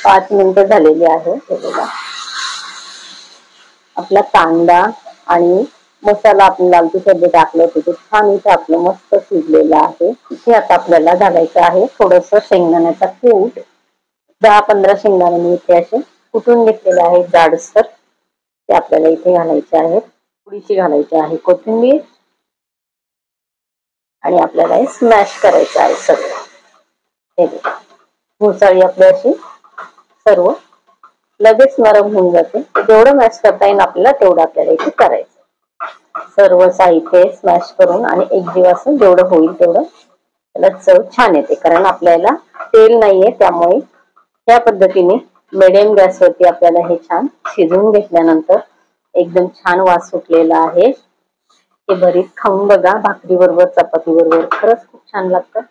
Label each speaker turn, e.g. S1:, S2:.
S1: 5 मिनिटं झालेली आहे. हे बघा आपला कांदा आणि मसाला आपण लाल तिखट टाकलं होतं ते छान इथे आपलं मस्त शिजलेलं आहे. इथे आता आपल्याला घालायचं आहे थोडस शेंगदाण्याचा कूट. 10-15 शेंगदाणे मी इथे असे कुटून घेतलेले आहे जाडसर, ते आपल्याला इथे घालायचे आहेत. थोडीशी घालायची आहे कोथिंबीर आणि आपल्याला हे स्मॅश करायचं आहे सगळं. हे घोसाळी आपली अशी सर्व लगेच नरम होऊन जाते. जेवढं मॅश करता येईल आपल्याला तेवढं आपल्याला इथे करायचं. सर्व साहित्य स्मॅश करून आणि एकजीव असं जेवढं होईल तेवढं त्याला चव छान येते. कारण आपल्याला तेल नाहीये त्यामुळे या पद्धतीने मिडियम गॅसवरती आपल्याला हे छान शिजवून घेतल्यानंतर एकदम छान वास सुटलेला आहे. हे भरीत खाऊन बघा भाकरी बरोबर चपाती बरोबर, खरंच खूप छान लागतं.